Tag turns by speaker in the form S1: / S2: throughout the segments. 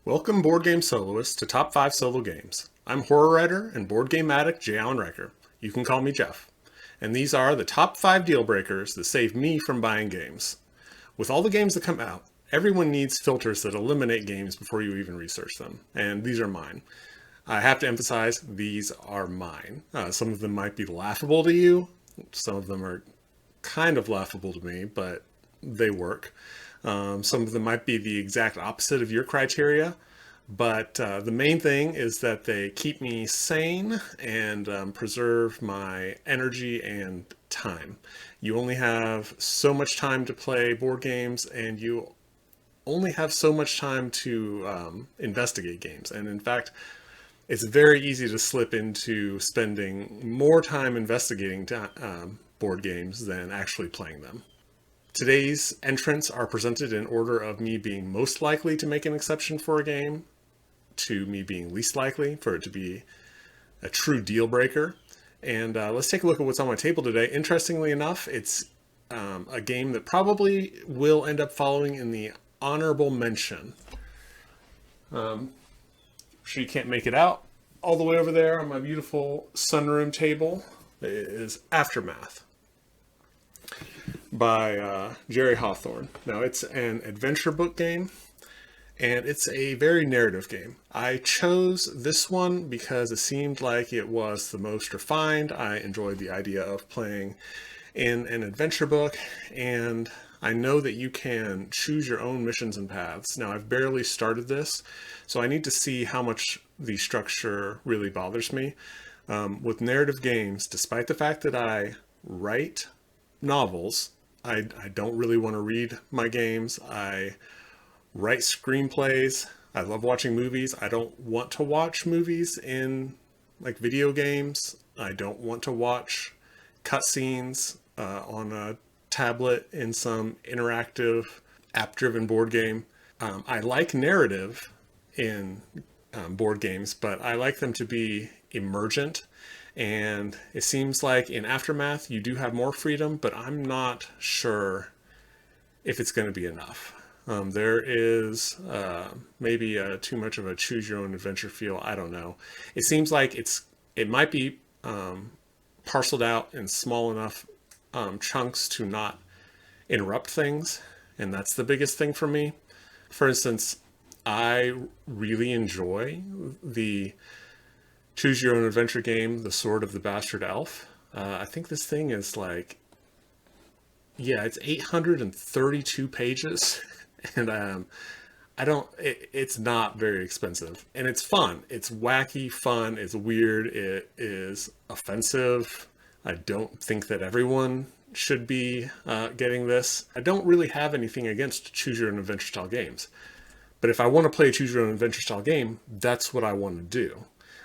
S1: Welcome, board game soloists, to Top 5 Solo Games. I'm horror writer and board game addict J. Allen Riker. You can call me Jeff. And these are the top 5 deal breakers that save me from buying games. With all the games that come out, everyone needs filters that eliminate games before you even research them. And these are mine. I have to emphasize, these are mine. Some of them might be laughable to you. Some of them are kind of laughable to me, but they work. Some of them might be the exact opposite of your criteria, but the main thing is that they keep me sane and preserve my energy and time. You only have so much time to play board games, and you only have so much time to investigate games. And in fact, it's very easy to slip into spending more time investigating board games than actually playing them. Today's entrants are presented in order of me being most likely to make an exception for a game, to me being least likely for it to be a true deal breaker. And let's take a look at what's on my table today. Interestingly enough, it's a game that probably will end up following in the honorable mention. Sure you can't make it out. All the way over there on my beautiful sunroom table is Aftermath by Jerry Hawthorne. Now, it's an adventure book game, and it's a very narrative game. I chose this one because it seemed like it was the most refined. I enjoyed the idea of playing in an adventure book, and I know that you can choose your own missions and paths. Now, I've barely started this, so I need to see how much the structure really bothers me. With narrative games, despite the fact that I write novels, I don't really want to read my games. I write screenplays. I love watching movies. I don't want to watch movies in like video games. I don't want to watch cutscenes on a tablet in some interactive app-driven board game. I like narrative in board games, but I like them to be emergent. And it seems like in Aftermath, you do have more freedom, but I'm not sure if it's going to be enough. There is maybe too much of a choose your own adventure feel. I don't know. It seems like it might be parceled out in small enough chunks to not interrupt things. And that's the biggest thing for me. For instance, I really enjoy the choose your own adventure game, The Sword of the Bastard Elf. I think this thing is like, yeah, it's 832 pages. And it's not very expensive. And it's fun. It's wacky fun. It's weird. It is offensive. I don't think that everyone should be getting this. I don't really have anything against choose your own adventure style games. But if I want to play a choose your own adventure style game, that's what I want to do.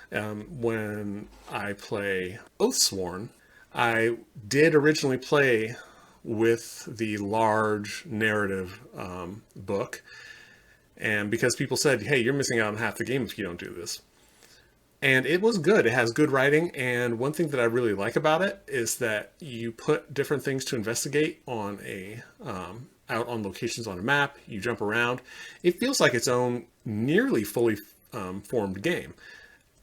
S1: When I play Oathsworn, I did originally play with the large narrative book, and because people said, hey, you're missing out on half the game if you don't do this. And it was good. It has good writing, and one thing that I really like about it is that you put different things to investigate on out on locations on a map. You jump around. It feels like its own nearly fully formed game.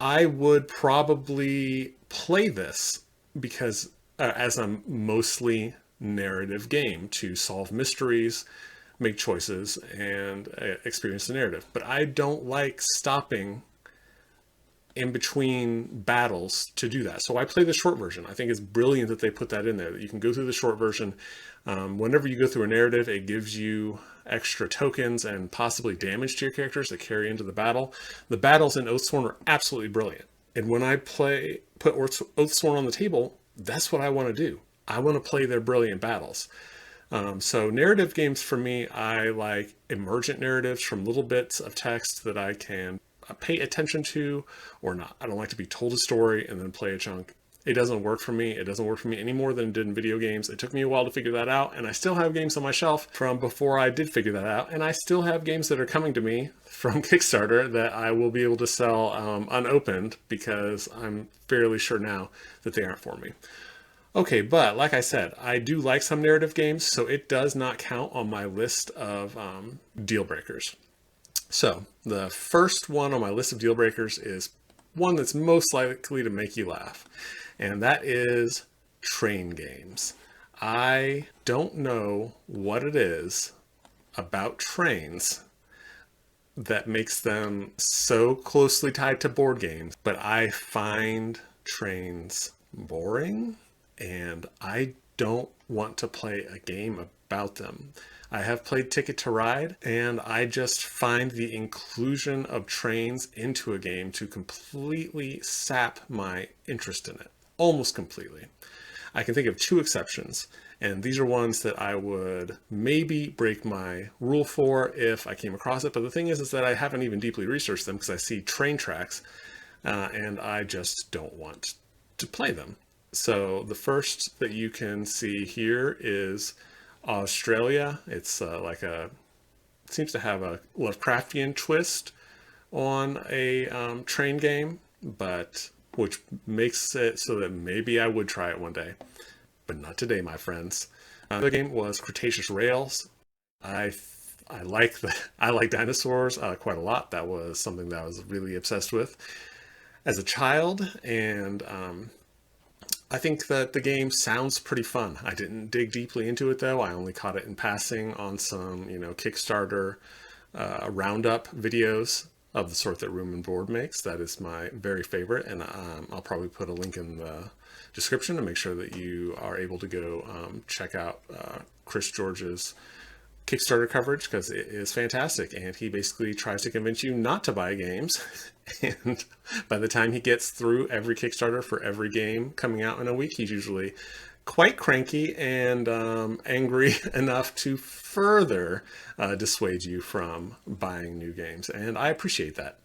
S1: I would probably play this because as a mostly narrative game to solve mysteries, make choices, and experience the narrative. But I don't like stopping in between battles to do that. So I play the short version. I think it's brilliant that they put that in there, that you can go through the short version. Whenever you go through a narrative, it gives you extra tokens and possibly damage to your characters that carry into the battle. The battles in Oathsworn are absolutely brilliant. And when I put Oathsworn on the table, that's what I want to do. I want to play their brilliant battles. So narrative games for me, I like emergent narratives from little bits of text that I can pay attention to or not. I don't like to be told a story and then play a chunk. It doesn't work for me. It doesn't work for me any more than it did in video games. It took me a while to figure that out, and I still have games on my shelf from before I did figure that out, and I still have games that are coming to me from Kickstarter that I will be able to sell unopened because I'm fairly sure now that they aren't for me. Okay, but like I said, I do like some narrative games, so it does not count on my list of deal breakers. So the first one on my list of deal breakers is one that's most likely to make you laugh, and that is train games. I don't know what it is about trains that makes them so closely tied to board games, but I find trains boring and I don't want to play a game about them. I have played Ticket to Ride, and I just find the inclusion of trains into a game to completely sap my interest in it. Almost completely. I can think of two exceptions, and these are ones that I would maybe break my rule for if I came across it. But the thing is that I haven't even deeply researched them because I see train tracks, and I just don't want to play them. So the first that you can see here is Australia. It's seems to have a Lovecraftian twist on a train game, but which makes it so that maybe I would try it one day, but not today, my friends. The game was Cretaceous Rails. I I like dinosaurs quite a lot. That was something that I was really obsessed with as a child, and I think that the game sounds pretty fun. I didn't dig deeply into it though. I only caught it in passing on some, Kickstarter roundup videos of the sort that Room and Board makes. That is my very favorite, and I'll probably put a link in the description to make sure that you are able to go check out Chris George's Kickstarter coverage, because it is fantastic, and he basically tries to convince you not to buy games. And by the time he gets through every Kickstarter for every game coming out in a week, he's usually quite cranky and angry enough to further dissuade you from buying new games, and I appreciate that.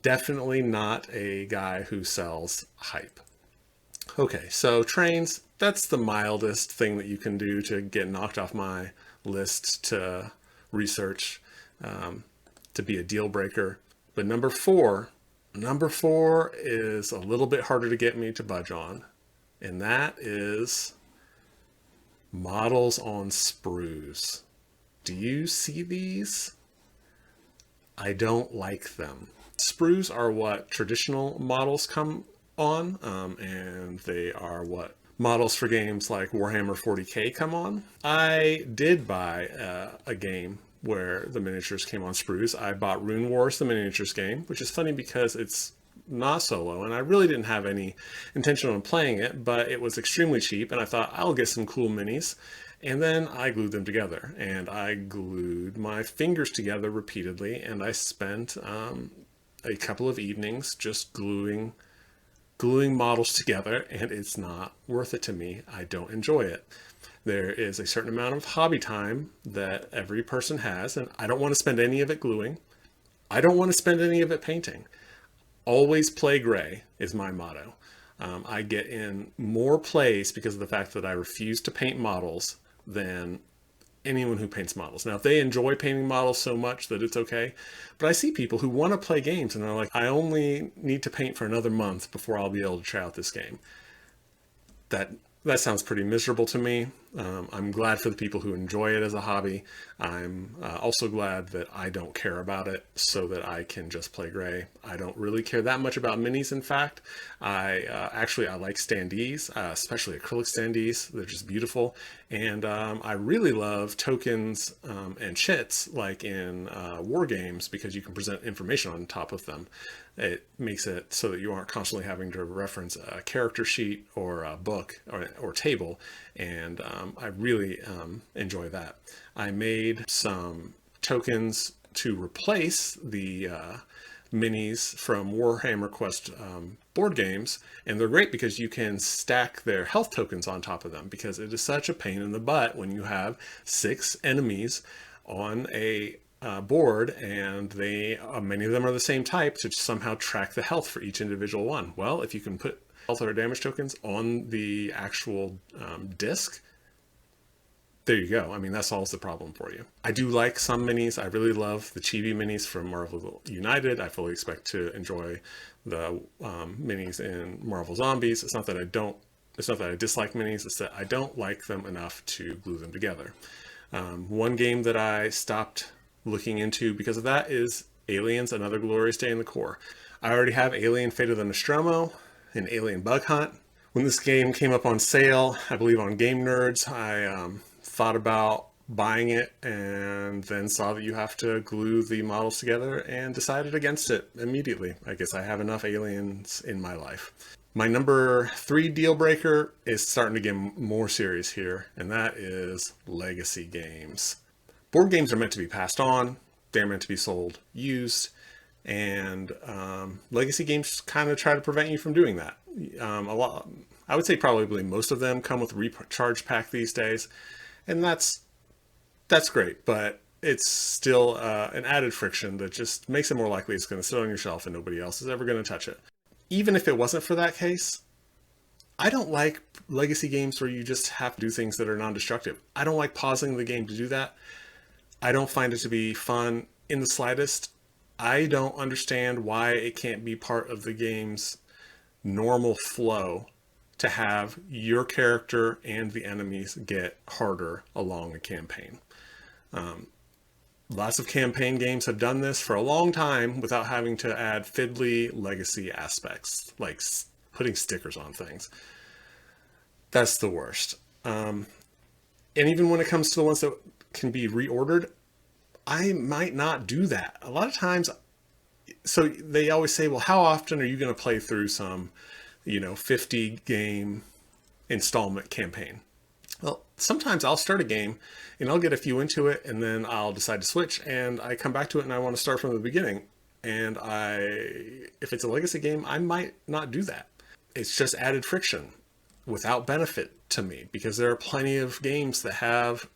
S1: Definitely not a guy who sells hype. Okay, so trains, that's the mildest thing that you can do to get knocked off my list to research to be a deal breaker. But number four is a little bit harder to get me to budge on, and that is models on sprues. Do you see these? I don't like them. Sprues are what traditional models come on, and they are what models for games like Warhammer 40K come on. I did buy a game where the miniatures came on sprues. I bought Rune Wars, the miniatures game, which is funny because it's not solo, and I really didn't have any intention on playing it, but it was extremely cheap, and I thought I'll get some cool minis. And then I glued them together, and I glued my fingers together repeatedly, and I spent a couple of evenings just gluing models together, and it's not worth it to me. I don't enjoy it. There is a certain amount of hobby time that every person has, and I don't want to spend any of it gluing. I don't want to spend any of it painting. Always play gray is my motto. I get in more plays because of the fact that I refuse to paint models than anyone who paints models. Now, if they enjoy painting models so much that it's okay, but I see people who want to play games and they're like, I only need to paint for another month before I'll be able to try out this game. That sounds pretty miserable to me. I'm glad for the people who enjoy it as a hobby. I'm also glad that I don't care about it so that I can just play gray. I don't really care that much about minis, in fact. I like standees, especially acrylic standees. They're just beautiful. And I really love tokens and chits like in war games, because you can present information on top of them. It makes it so that you aren't constantly having to reference a character sheet or a book or table, and I really enjoy that. I made some tokens to replace the minis from Warhammer Quest board games, and they're great because you can stack their health tokens on top of them, because it is such a pain in the butt when you have 6 enemies on a board, and they many of them are the same type, to somehow track the health for each individual one. Well, if you can put health or damage tokens on the actual disc, there you go. I mean, that solves the problem for you. I do like some minis. I really love the chibi minis from Marvel United. I fully expect to enjoy the minis in Marvel Zombies. It's not that I dislike minis, it's that I don't like them enough to glue them together. One game that I stopped looking into because of that is Aliens, Another Glorious Day in the Core. I already have Alien Fate of the Nostromo and Alien Bug Hunt. When this game came up on sale, I believe on Game Nerds, I thought about buying it and then saw that you have to glue the models together and decided against it immediately. I guess I have enough aliens in my life. My number 3 deal breaker is starting to get more serious here, and that is legacy games. Board games are meant to be passed on. They're meant to be sold used, and legacy games kind of try to prevent you from doing that. I would say probably most of them come with a recharge pack these days, and that's great, but it's still an added friction that just makes it more likely it's going to sit on your shelf and nobody else is ever going to touch it. Even if it wasn't for that case, I don't like legacy games where you just have to do things that are non-destructive. I don't like pausing the game to do that. I don't find it to be fun in the slightest. I don't understand why it can't be part of the game's normal flow to have your character and the enemies get harder along a campaign. Lots of campaign games have done this for a long time without having to add fiddly legacy aspects, like putting stickers on things. That's the worst. And even when it comes to the ones that can be reordered, I might not do that. A lot of times, so they always say, well, how often are you going to play through some, 50 game installment campaign? Well, sometimes I'll start a game and I'll get a few into it and then I'll decide to switch and I come back to it and I want to start from the beginning. And if it's a legacy game, I might not do that. It's just added friction without benefit to me, because there are plenty of games that have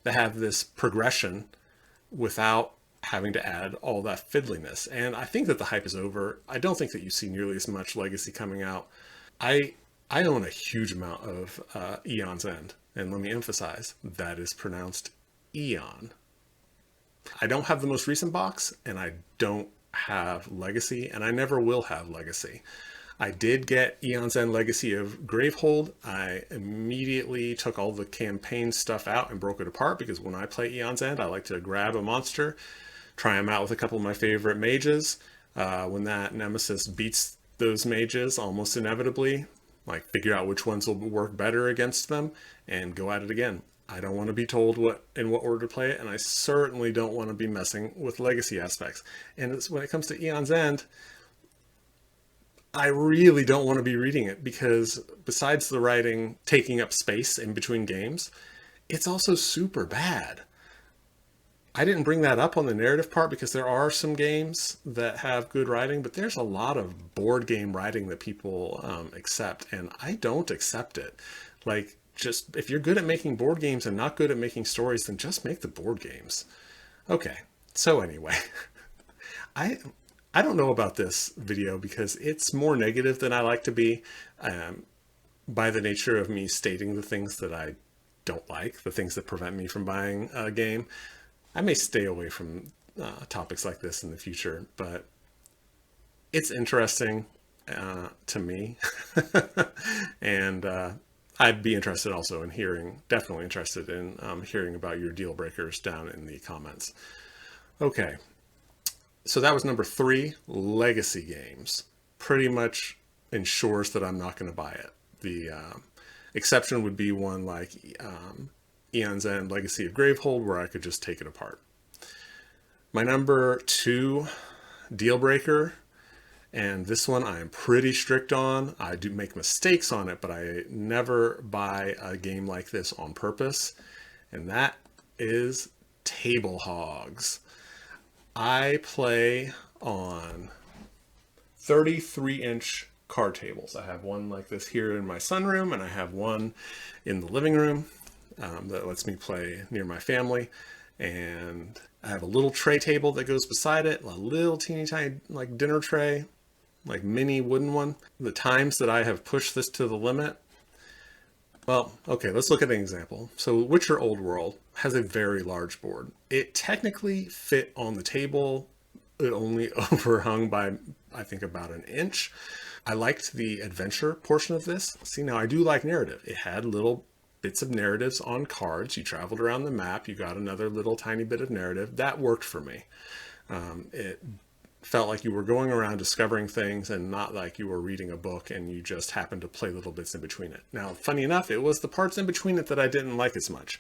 S1: this progression without having to add all that fiddliness. And I think that the hype is over. I don't think that you see nearly as much legacy coming out. I own a huge amount of Eon's End, and let me emphasize, that is pronounced Eon. I don't have the most recent box, and I don't have Legacy, and I never will have Legacy. I did get Eon's End Legacy of Gravehold. I immediately took all the campaign stuff out and broke it apart, because when I play Eon's End, I like to grab a monster, try them out with a couple of my favorite mages. When that nemesis beats those mages almost inevitably, like figure out which ones will work better against them and go at it again. I don't want to be told in what order to play it, and I certainly don't want to be messing with legacy aspects. And when it comes to Eon's End, I really don't want to be reading it, because besides the writing taking up space in between games, it's also super bad. I didn't bring that up on the narrative part because there are some games that have good writing, but there's a lot of board game writing that people accept, and I don't accept it. Like, just if you're good at making board games and not good at making stories, then just make the board games. Okay, so anyway, I don't know about this video because it's more negative than I like to be, by the nature of me stating the things that I don't like, the things that prevent me from buying a game. I may stay away from topics like this in the future, but it's interesting to me. And I'd be interested also in definitely interested in hearing about your deal breakers down in the comments. Okay, so that was number 3, legacy games. Pretty much ensures that I'm not going to buy it. The exception would be one like Eon's End Legacy of Gravehold, where I could just take it apart. My number 2 deal breaker, and this one I am pretty strict on. I do make mistakes on it, but I never buy a game like this on purpose, and that is Table Hogs. I play on 33-inch card tables. I have one like this here in my sunroom, and I have one in the living room that lets me play near my family. And I have a little tray table that goes beside it, a little teeny tiny like dinner tray, like mini wooden one. The times that I have pushed this to the limit, well, okay, let's look at an example. So Witcher Old World has a very large board. It technically fit on the table. It only overhung by, I think, about an inch. I liked the adventure portion of this. See, now I do like narrative. It had little bits of narratives on cards. You traveled around the map, you got another little tiny bit of narrative. That worked for me. It felt like you were going around discovering things and not like you were reading a book and you just happened to play little bits in between it. Now, funny enough, it was the parts in between it that I didn't like as much.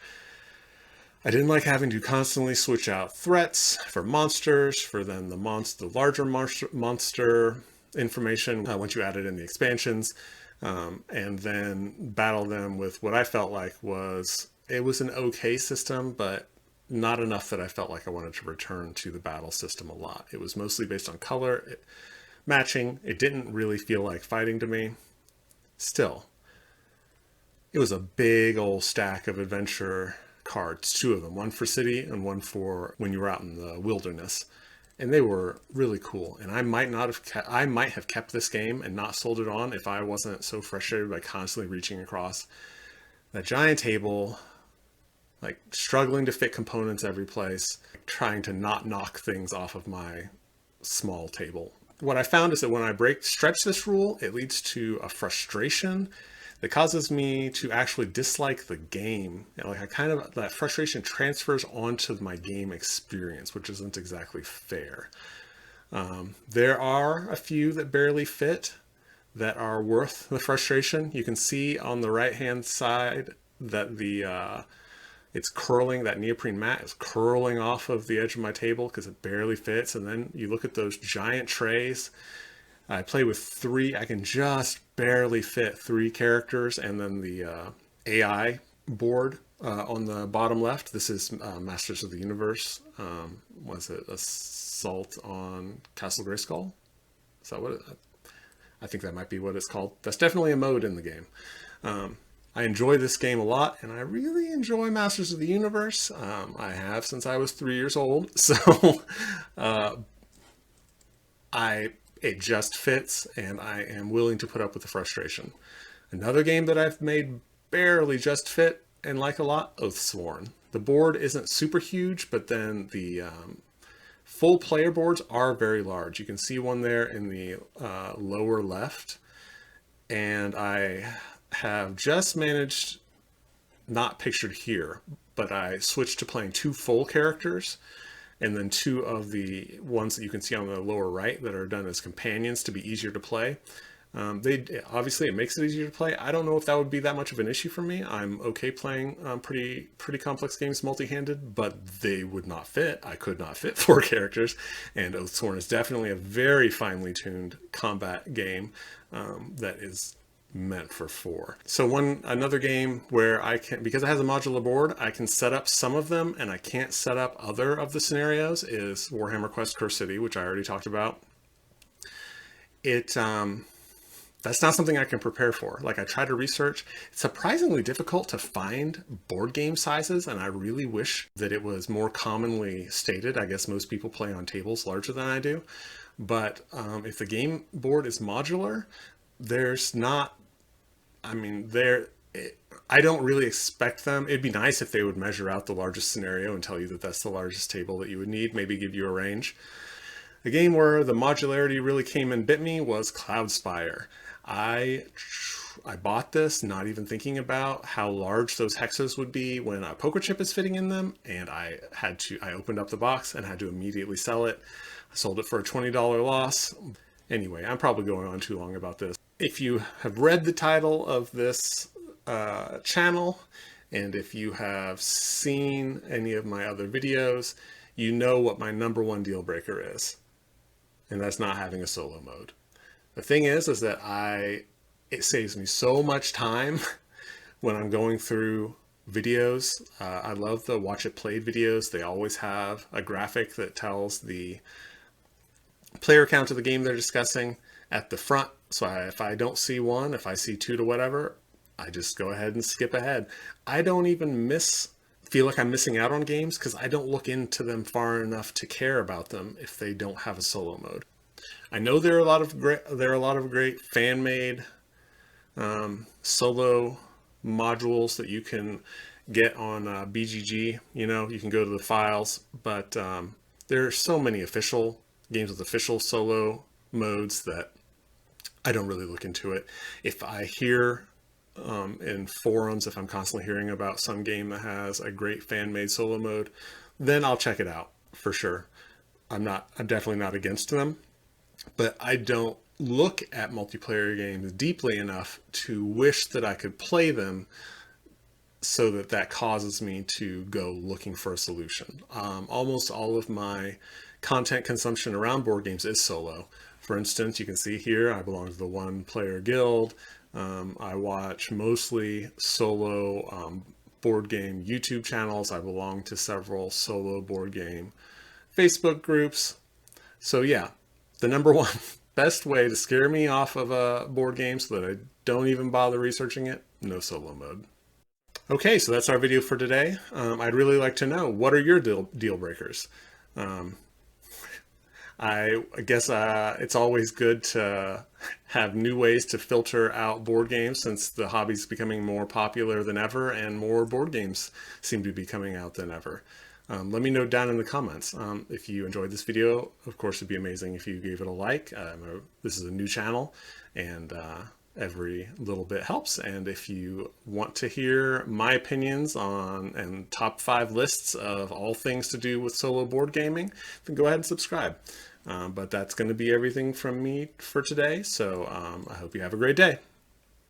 S1: I didn't like having to constantly switch out threats for monsters, for then the larger monster information once you added in the expansions, and then battle them with what I felt like it was an okay system, but not enough that I felt like I wanted to return to the battle system a lot. It was mostly based on color matching. It didn't really feel like fighting to me. Still, it was a big old stack of adventure cards, 2 of them, one for city and one for when you were out in the wilderness. And they were really cool. And I might have kept this game and not sold it on if I wasn't so frustrated by constantly reaching across that giant table, like struggling to fit components every place, trying to not knock things off of my small table. What I found is that when I stretch this rule, it leads to a frustration that causes me to actually dislike the game. That frustration transfers onto my game experience, which isn't exactly fair. There are a few that barely fit that are worth the frustration. You can see on the right-hand side that it's curling, that neoprene mat is curling off of the edge of my table because it barely fits. And then you look at those giant trays. I play with 3, I can just barely fit 3 characters, and then the AI board on the bottom left. This is Masters of the Universe. Was it Assault on Castle Grayskull? Is that what I think that might be what it's called. That's definitely a mode in the game. I enjoy this game a lot, and I really enjoy Masters of the Universe. I have since I was 3 years old, so it just fits, and I am willing to put up with the frustration. Another game that I've made barely just fit and like a lot, Oathsworn. The board isn't super huge, but then the full player boards are very large. You can see one there in the lower left, and I have just managed, not pictured here, but I switched to playing 2 full characters, and then 2 of the ones that you can see on the lower right that are done as companions to be easier to play. Obviously it makes it easier to play. I don't know if that would be that much of an issue for me. I'm okay playing pretty complex games multi-handed, but they would not fit. I could not fit 4 characters, and Oathsworn is definitely a very finely tuned combat game that is meant for 4. So another game where I can, because it has a modular board, I can set up some of them and I can't set up other of the scenarios, is Warhammer Quest Curse City, which I already talked about. That's not something I can prepare for. Like, I try to research. It's surprisingly difficult to find board game sizes, and I really wish that it was more commonly stated. I guess most people play on tables larger than I do. But if the game board is modular, there's not, I don't really expect them. It'd be nice if they would measure out the largest scenario and tell you that that's the largest table that you would need, maybe give you a range. A game where the modularity really came and bit me was Cloudspire. I bought this not even thinking about how large those hexes would be when a poker chip is fitting in them, and I opened up the box and had to immediately sell it. I sold it for a $20 loss. Anyway, I'm probably going on too long about this. If you have read the title of this channel, and if you have seen any of my other videos, you know what my #1 deal breaker is. And that's not having a solo mode. The thing is that it saves me so much time when I'm going through videos. I love the watch it played videos. They always have a graphic that tells the player count of the game they're discussing at the front. So if I don't see one, if I see 2 to whatever, I just go ahead and skip ahead. I don't even feel like I'm missing out on games because I don't look into them far enough to care about them if they don't have a solo mode. I know there are a lot of great fan-made solo modules that you can get on BGG. You can go to the files, but there are so many official games with official solo modes that I don't really look into it. If I hear in forums, if I'm constantly hearing about some game that has a great fan-made solo mode, then I'll check it out for sure. I'm definitely not against them, but I don't look at multiplayer games deeply enough to wish that I could play them, so that causes me to go looking for a solution. Almost all of my content consumption around board games is solo. For instance, you can see here I belong to the One Player Guild. I watch mostly solo board game YouTube channels. I belong to several solo board game Facebook groups. So yeah, the number one best way to scare me off of a board game so that I don't even bother researching it, no solo mode. Okay, so that's our video for today. I'd really like to know, what are your deal breakers? I guess it's always good to have new ways to filter out board games, since the hobby's becoming more popular than ever and more board games seem to be coming out than ever. Let me know down in the comments. If you enjoyed this video, of course, it'd be amazing if you gave it a like. This is a new channel, and every little bit helps. And if you want to hear my opinions on and top 5 lists of all things to do with solo board gaming, then go ahead and subscribe. But that's going to be everything from me for today. So I hope you have a great day.